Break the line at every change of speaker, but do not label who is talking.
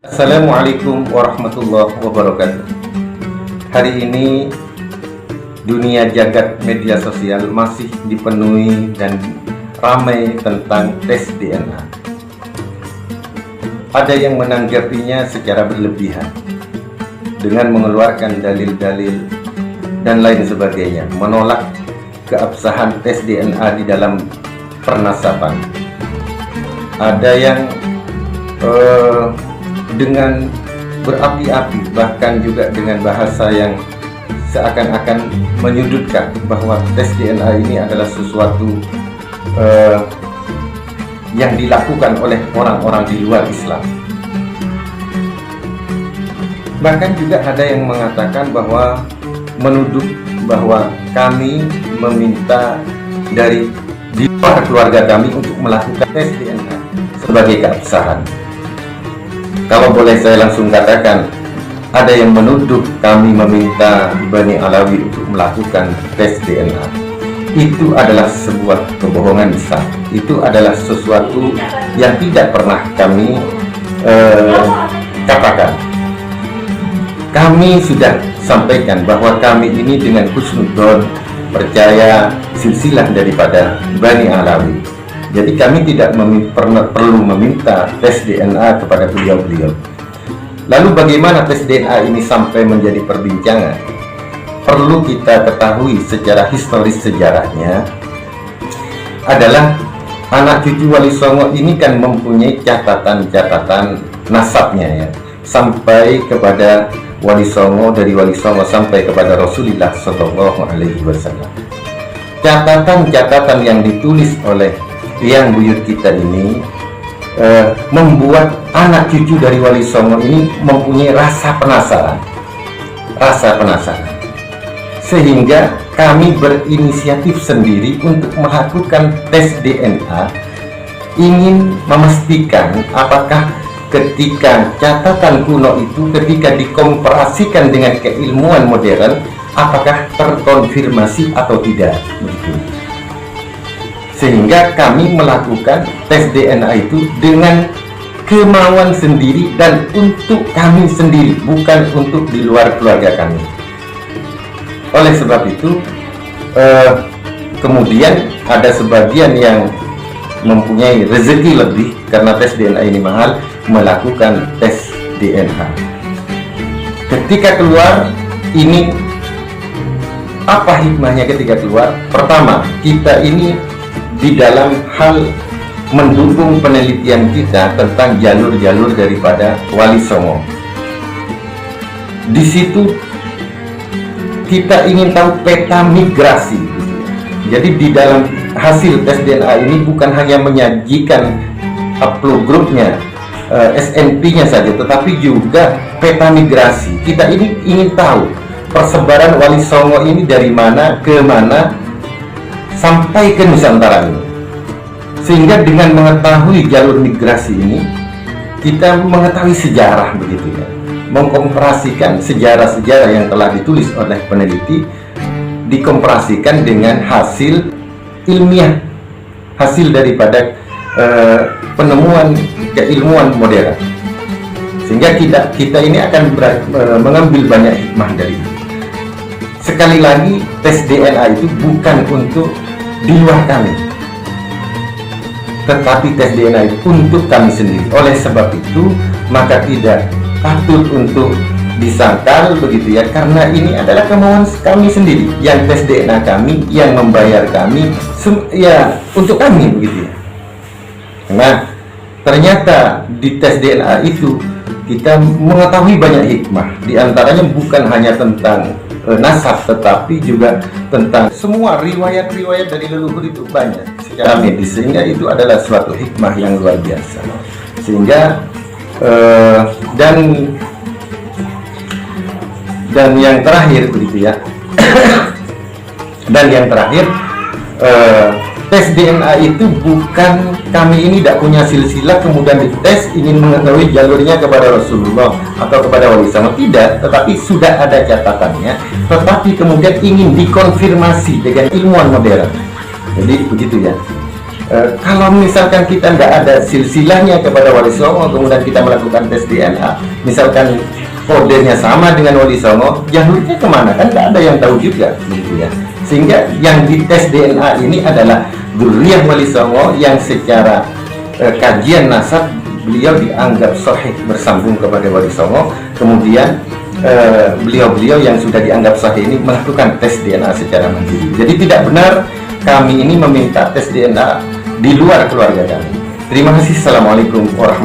Assalamualaikum warahmatullahi wabarakatuh. Hari ini dunia jagat media sosial masih dipenuhi dan ramai tentang tes DNA. Ada yang menanggapinya secara berlebihan dengan mengeluarkan dalil-dalil dan lain sebagainya, menolak keabsahan tes DNA di dalam pernasaban. Ada yang dengan berapi-api, bahkan juga dengan bahasa yang seakan-akan menyudutkan bahwa tes DNA ini adalah sesuatu yang dilakukan oleh orang-orang di luar Islam. Bahkan juga ada yang mengatakan bahwa menuduh bahwa kami meminta dari di luar keluarga kami untuk melakukan tes DNA sebagai keabsahan. Kalau boleh saya langsung katakan, ada yang menuduh kami meminta Bani Alawi untuk melakukan tes DNA. Itu adalah sebuah kebohongan besar. Itu adalah sesuatu yang tidak pernah kami katakan. Kami sudah sampaikan bahwa kami ini dengan husnudzon percaya silsilah daripada Bani Alawi. Jadi kami tidak perlu meminta tes DNA kepada beliau-beliau. Lalu bagaimana tes DNA ini sampai menjadi perbincangan? Perlu kita ketahui secara historis sejarahnya adalah anak cucu Wali Songo ini kan mempunyai catatan-catatan nasabnya ya, sampai kepada Wali Songo, dari Wali Songo sampai kepada Rasulullah Shallallahu Alaihi Wasallam. Catatan-catatan yang ditulis oleh yang buyut kita ini membuat anak cucu dari Wali Songo ini mempunyai rasa penasaran, sehingga kami berinisiatif sendiri untuk melakukan tes DNA, ingin memastikan apakah ketika catatan kuno itu ketika dikomparasikan dengan keilmuan modern, apakah terkonfirmasi atau tidak, begitu. Sehingga kami melakukan tes DNA itu dengan kemauan sendiri dan untuk kami sendiri, bukan untuk di luar keluarga kami. Oleh sebab itu kemudian ada sebagian yang mempunyai rezeki lebih karena tes DNA ini mahal, melakukan tes DNA. Ketika keluar ini, apa hikmahnya ketika keluar? Pertama, kita ini di dalam hal mendukung penelitian kita tentang jalur-jalur daripada Wali Songo. Di situ kita ingin tahu peta migrasi. Jadi di dalam hasil tes DNA ini bukan hanya menyajikan haplogrupnya, SNP-nya saja, tetapi juga peta migrasi. Kita ini ingin tahu persebaran Wali Songo ini dari mana ke mana sampai ke Nusantara ini. Sehingga dengan mengetahui jalur migrasi ini, kita mengetahui sejarah, begitu ya, mengkomparasikan sejarah-sejarah yang telah ditulis oleh peneliti, dikomparasikan dengan hasil ilmiah, hasil daripada penemuan keilmuan modern. Sehingga kita ini akan mengambil banyak hikmah dari itu. Sekali lagi, tes DNA itu bukan untuk di luar kami, tetapi tes DNA itu untuk kami sendiri. Oleh sebab itu, maka tidak patut untuk disangkal, begitu ya, karena ini adalah kemauan kami sendiri. Yang tes DNA kami, yang membayar kami, ya untuk kami, begitu ya. Nah, ternyata di tes DNA itu kita mengetahui banyak hikmah. Di antaranya bukan hanya tentang nasab, tetapi juga tentang semua riwayat-riwayat dari leluhur itu banyak secara medis, sehingga itu adalah suatu hikmah yang luar biasa. Sehingga dan yang terakhir, begitu ya, dan yang terakhir, tes DNA itu bukan kami ini tidak punya silsilah kemudian dites ingin mengetahui jalurnya kepada Rasulullah atau kepada Wali Songo, tidak, tetapi sudah ada catatannya, tetapi kemudian ingin dikonfirmasi dengan ilmuwan modern. Jadi begitu ya. Kalau misalkan kita nggak ada silsilahnya kepada Wali Songo, kemudian kita melakukan tes DNA, misalkan kodenya sama dengan Wali Songo, jalurnya kemana? Kan nggak ada yang tahu juga, gitu ya. Sehingga yang dites DNA ini adalah dzurriyyah Wali Songo yang secara kajian nasab beliau dianggap sahih bersambung kepada Wali Songo. Kemudian beliau-beliau yang sudah dianggap sahih ini melakukan tes DNA secara mandiri. Jadi tidak benar kami ini meminta tes DNA di luar keluarga kami. Terima kasih. Assalamualaikum warahmatullahi wabarakatuh.